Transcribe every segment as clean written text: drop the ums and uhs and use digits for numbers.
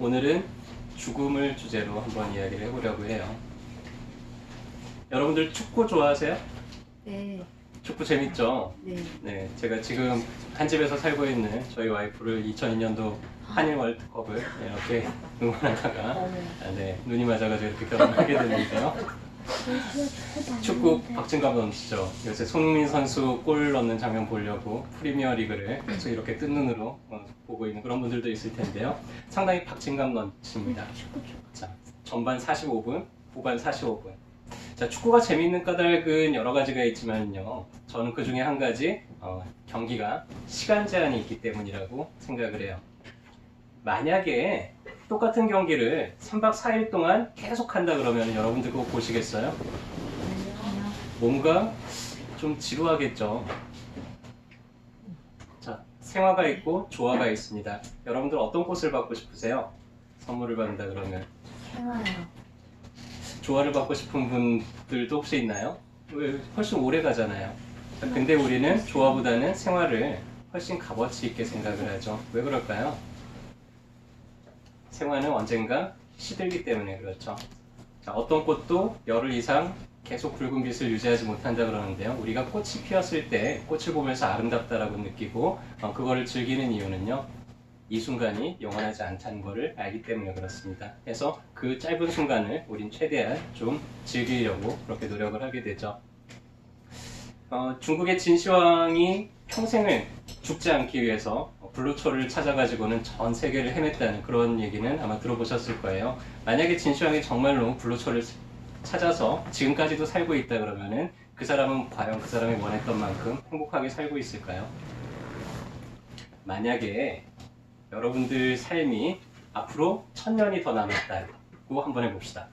오늘은 죽음을 주제로 한번 이야기를 해보려고 해요. 여러분들 축구 좋아하세요? 네, 축구 재밌죠? 네. 네, 제가 지금 한 집에서 살고 있는 저희 와이프를 2002년도 한일 월드컵을 이렇게 응원하다가 눈이 맞아가지고 이렇게 결혼하게 됐는데요. 축구 박진감 넘치죠. 요새 손흥민 선수 골 넣는 장면 보려고 프리미어 리그를 계속 이렇게 뜬 눈으로 보고 있는 그런 분들도 있을 텐데요. 상당히 박진감 넘칩니다. 자, 전반 45분, 후반 45분. 자, 축구가 재미있는 까닭은 여러 가지가 있지만요. 저는 그 중에 한 가지 경기가 시간 제한이 있기 때문이라고 생각을 해요. 만약에 똑같은 경기를 3박 4일 동안 계속 한다 그러면 여러분들 그거 보시겠어요? 뭔가 좀 지루하겠죠. 자, 생화가 있고 조화가 있습니다. 여러분들 어떤 꽃을 받고 싶으세요? 선물을 받는다 그러면. 생활요. 조화를 받고 싶은 분들도 혹시 있나요? 왜 훨씬 오래 가잖아요. 자, 근데 우리는 조화보다는 생활을 훨씬 값어치 있게 생각을 하죠. 왜 그럴까요? 생화는 언젠가 시들기 때문에 그렇죠. 자, 어떤 꽃도 열흘 이상 계속 붉은 빛을 유지하지 못한다 그러는데요. 우리가 꽃이 피었을 때 꽃을 보면서 아름답다라고 느끼고 그거를 즐기는 이유는요. 이 순간이 영원하지 않다는 것을 알기 때문에 그렇습니다. 그래서 그 짧은 순간을 우린 최대한 좀 즐기려고 그렇게 노력을 하게 되죠. 중국의 진시황이 평생을 죽지 않기 위해서 불로초를 찾아가지고는 전 세계를 헤맸다는 그런 얘기는 아마 들어보셨을 거예요. 만약에 진시황이 정말로 불로초를 찾아서 지금까지도 살고 있다 그러면은 그 사람은 과연 그 사람이 원했던 만큼 행복하게 살고 있을까요? 만약에 여러분들 삶이 앞으로 1000년이 더 남았다고 한번 해봅시다.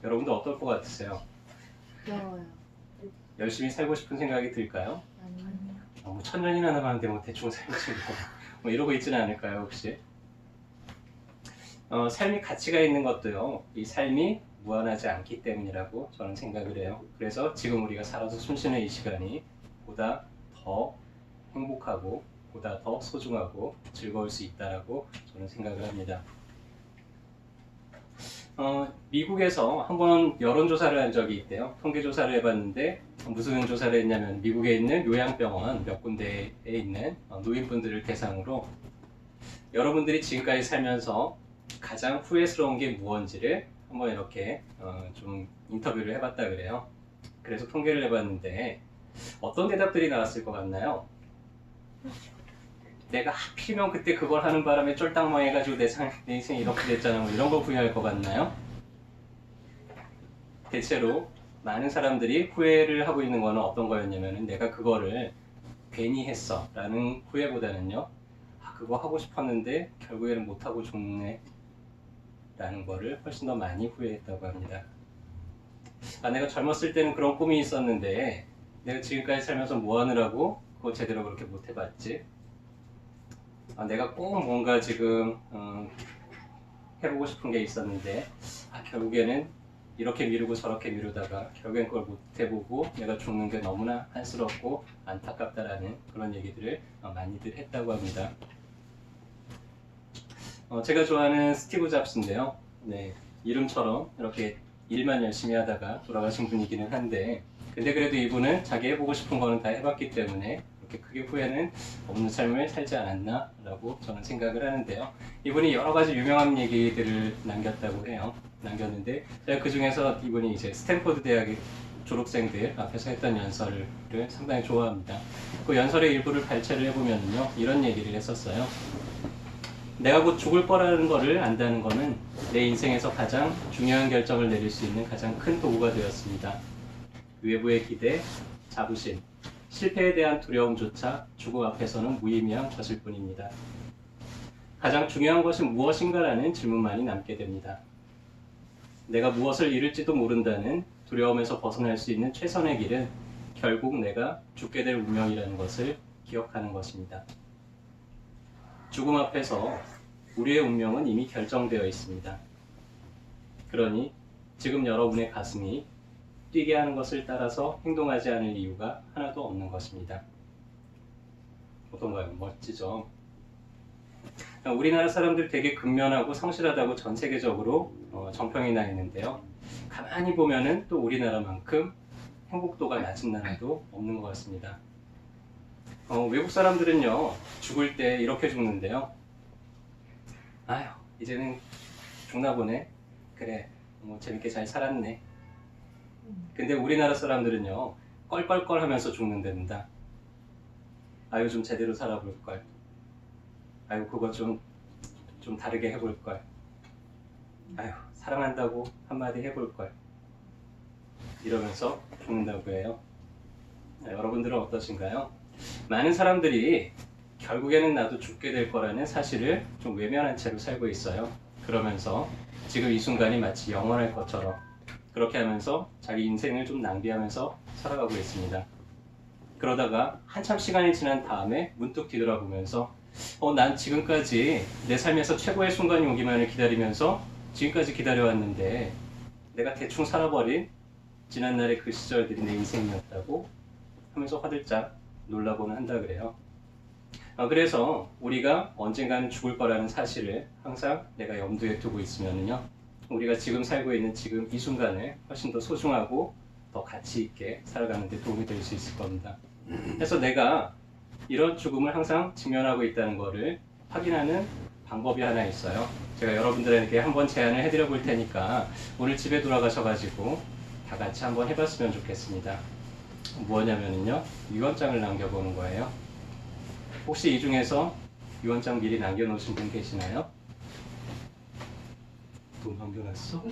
여러분들 어떨 것 같으세요? 부러워요. 열심히 살고 싶은 생각이 들까요? 아니요. 뭐 1000년이나 남았는데 뭐 대충 살지 뭐 이러고 있지는 않을까요 혹시? 삶이 가치가 있는 것도요. 이 삶이 무한하지 않기 때문이라고 저는 생각을 해요. 그래서 지금 우리가 살아서 숨쉬는 이 시간이 보다 더 행복하고 보다 더 소중하고 즐거울 수 있다라고 저는 생각을 합니다. 미국에서 한번 여론조사를 한 적이 있대요. 통계조사를 해봤는데 무슨 조사를 했냐면 미국에 있는 요양병원 몇 군데에 있는 노인분들을 대상으로 여러분들이 지금까지 살면서 가장 후회스러운 게 무엇인지를 한번 이렇게 좀 인터뷰를 해봤다 그래요. 그래서 통계를 해봤는데 어떤 대답들이 나왔을 것 같나요? 내가 하필이면 그때 그걸 하는 바람에 쫄딱망해가지고 내 인생이 이렇게 됐잖아 뭐 이런 거 후회할 것 같나요? 대체로 많은 사람들이 후회를 하고 있는 거는 어떤 거였냐면 내가 그거를 괜히 했어 라는 후회보다는요 그거 하고 싶었는데 결국에는 못하고 죽네 라는 거를 훨씬 더 많이 후회했다고 합니다. 내가 젊었을 때는 그런 꿈이 있었는데 내가 지금까지 살면서 뭐 하느라고 그거 제대로 그렇게 못 해봤지. 내가 꼭 뭔가 지금 해보고 싶은 게 있었는데 결국에는 이렇게 미루고 저렇게 미루다가 결국엔 그걸 못 해보고 내가 죽는 게 너무나 한스럽고 안타깝다라는 그런 얘기들을 많이들 했다고 합니다. 제가 좋아하는 스티브 잡스인데요. 네, 이름처럼 이렇게 일만 열심히 하다가 돌아가신 분이기는 한데 근데 그래도 이분은 자기 해보고 싶은 거는 다 해봤기 때문에 그렇게 크게 후회는 없는 삶을 살지 않았나 라고 저는 생각을 하는데요. 이분이 여러 가지 유명한 얘기들을 남겼다고 해요. 남겼는데 제가 그 중에서 이분이 이제 스탠포드 대학의 졸업생들 앞에서 했던 연설을 상당히 좋아합니다. 그 연설의 일부를 발췌를 해보면요 이런 얘기를 했었어요. 내가 곧 죽을 거라는 거를 안다는 거는 내 인생에서 가장 중요한 결정을 내릴 수 있는 가장 큰 도구가 되었습니다. 외부의 기대, 자부심, 실패에 대한 두려움조차 죽음 앞에서는 무의미한 것일 뿐입니다. 가장 중요한 것이 무엇인가라는 질문만이 남게 됩니다. 내가 무엇을 잃을지도 모른다는 두려움에서 벗어날 수 있는 최선의 길은 결국 내가 죽게 될 운명이라는 것을 기억하는 것입니다. 죽음 앞에서 우리의 운명은 이미 결정되어 있습니다. 그러니 지금 여러분의 가슴이 뛰게 하는 것을 따라서 행동하지 않을 이유가 하나도 없는 것입니다. 어떤가요? 멋지죠? 우리나라 사람들 되게 근면하고 성실하다고 전 세계적으로 정평이 나 있는데요. 가만히 보면은 또 우리나라만큼 행복도가 낮은 나라도 없는 것 같습니다. 외국 사람들은요, 죽을 때 이렇게 죽는데요. 아휴, 이제는 죽나 보네. 그래, 뭐 재밌게 잘 살았네. 근데 우리나라 사람들은요, 껄껄껄 하면서 죽는답니다. 아유, 좀 제대로 살아볼걸. 아유, 그거 좀 다르게 해볼걸. 아유, 사랑한다고 한마디 해볼걸. 이러면서 죽는다고 해요. 여러분들은 어떠신가요? 많은 사람들이 결국에는 나도 죽게 될 거라는 사실을 좀 외면한 채로 살고 있어요. 그러면서 지금 이 순간이 마치 영원할 것처럼 그렇게 하면서 자기 인생을 좀 낭비하면서 살아가고 있습니다. 그러다가 한참 시간이 지난 다음에 문득 뒤돌아보면서 난 지금까지 내 삶에서 최고의 순간이 오기만을 기다리면서 지금까지 기다려왔는데 내가 대충 살아버린 지난날의 그 시절들이 내 인생이었다고 하면서 화들짝 놀라고는 한다 그래요. 그래서 우리가 언젠가는 죽을 거라는 사실을 항상 내가 염두에 두고 있으면요, 우리가 지금 살고 있는 지금 이 순간을 훨씬 더 소중하고 더 가치 있게 살아가는 데 도움이 될 수 있을 겁니다. 그래서 내가 이런 죽음을 항상 직면하고 있다는 것을 확인하는 방법이 하나 있어요. 제가 여러분들에게 한번 제안을 해드려 볼 테니까 오늘 집에 돌아가셔가지고 다 같이 한번 해봤으면 좋겠습니다. 뭐냐면요, 유언장을 남겨보는 거예요. 혹시 이 중에서 유언장 미리 남겨놓으신 분 계시나요? 또 남겨놨어?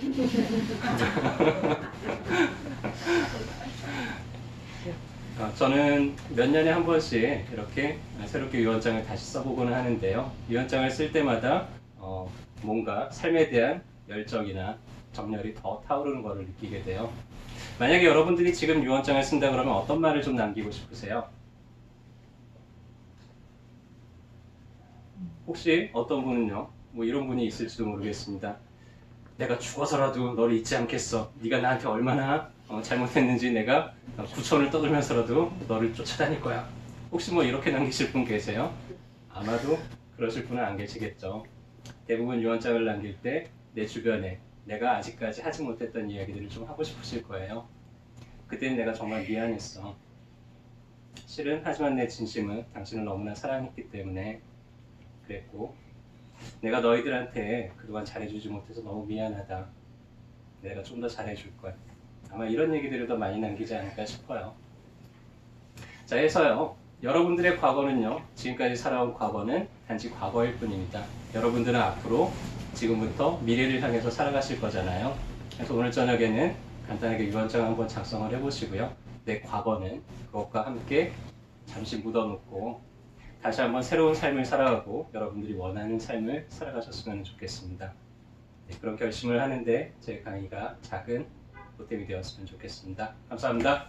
저는 몇 년에 한 번씩 이렇게 새롭게 유언장을 다시 써보고는 하는데요. 유언장을 쓸 때마다 뭔가 삶에 대한 열정이나 정열이 더 타오르는 것을 느끼게 돼요. 만약에 여러분들이 지금 유언장을 쓴다 그러면 어떤 말을 좀 남기고 싶으세요? 혹시 어떤 분은요, 뭐 이런 분이 있을지도 모르겠습니다. 내가 죽어서라도 너를 잊지 않겠어. 네가 나한테 얼마나 잘못했는지 내가 구천을 떠들면서라도 너를 쫓아다닐 거야. 혹시 뭐 이렇게 남기실 분 계세요? 아마도 그러실 분은 안 계시겠죠. 대부분 유언장을 남길 때 내 주변에 내가 아직까지 하지 못했던 이야기들을 좀 하고 싶으실 거예요. 그때는 내가 정말 미안했어. 실은 하지만 내 진심은 당신을 너무나 사랑했기 때문에 그랬고, 내가 너희들한테 그동안 잘해주지 못해서 너무 미안하다. 내가 좀 더 잘해줄 거야. 아마 이런 얘기들을 더 많이 남기지 않을까 싶어요. 자, 해서요, 여러분들의 과거는요, 지금까지 살아온 과거는 단지 과거일 뿐입니다. 여러분들은 앞으로 지금부터 미래를 향해서 살아가실 거잖아요. 그래서 오늘 저녁에는 간단하게 유언장 한번 작성을 해보시고요. 내 과거는 그것과 함께 잠시 묻어놓고 다시 한번 새로운 삶을 살아가고 여러분들이 원하는 삶을 살아가셨으면 좋겠습니다. 네, 그런 결심을 하는데 제 강의가 작은 보탬이 되었으면 좋겠습니다. 감사합니다.